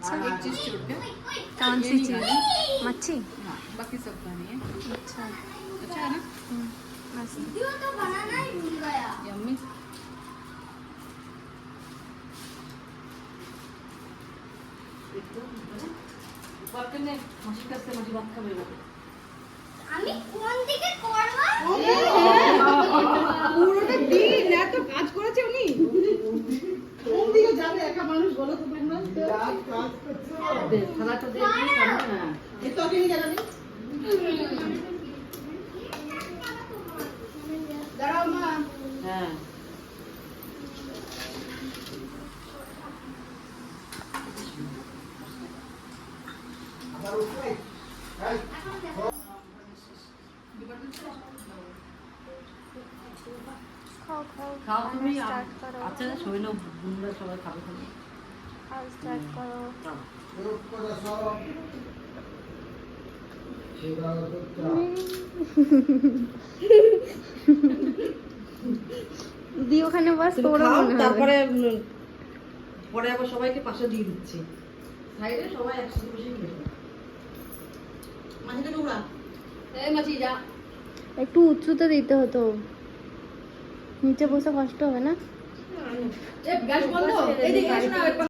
अच्छा एक चीज छूट गया, कौन ये सी नहीं चीज खानी। मच्छी हाँ, बाकी सब खानी है। अच्छा अच्छा है ना? मस्त वीडियो तो बनाना ही भूल गया। यम्मी। আমি কোন দিকে করব? পুরোটা দিন এত কাজ করেছে উনি। কোন দিকে যাবে একা মানুষ বলো তো তোমরা? খালাটা দেখবি সামনে না। এই তো কিনে গেল নি। দাঁড়াও মা। হ্যাঁ खाओ खाओ খাও তুমি। स्टार्ट करो আচ্ছা শৈল বুনরা সবাই খাবে খাবে। खाओ स्टार्ट करो দি ওখানে বাস তুমি তোরও খাও, মনে হবে তারপরে পরে আবার সবাইকে পাশে দিয়ে দিচ্ছি। সাইডে সবাই একসাথে বসে খেলো। মাঝে উড়া। এই মাছি যা। একটু উঁচুতে দিতে হতো নিচে বসে কষ্ট হবে না গ্যাস বন্ধ। এদিকে এসো না।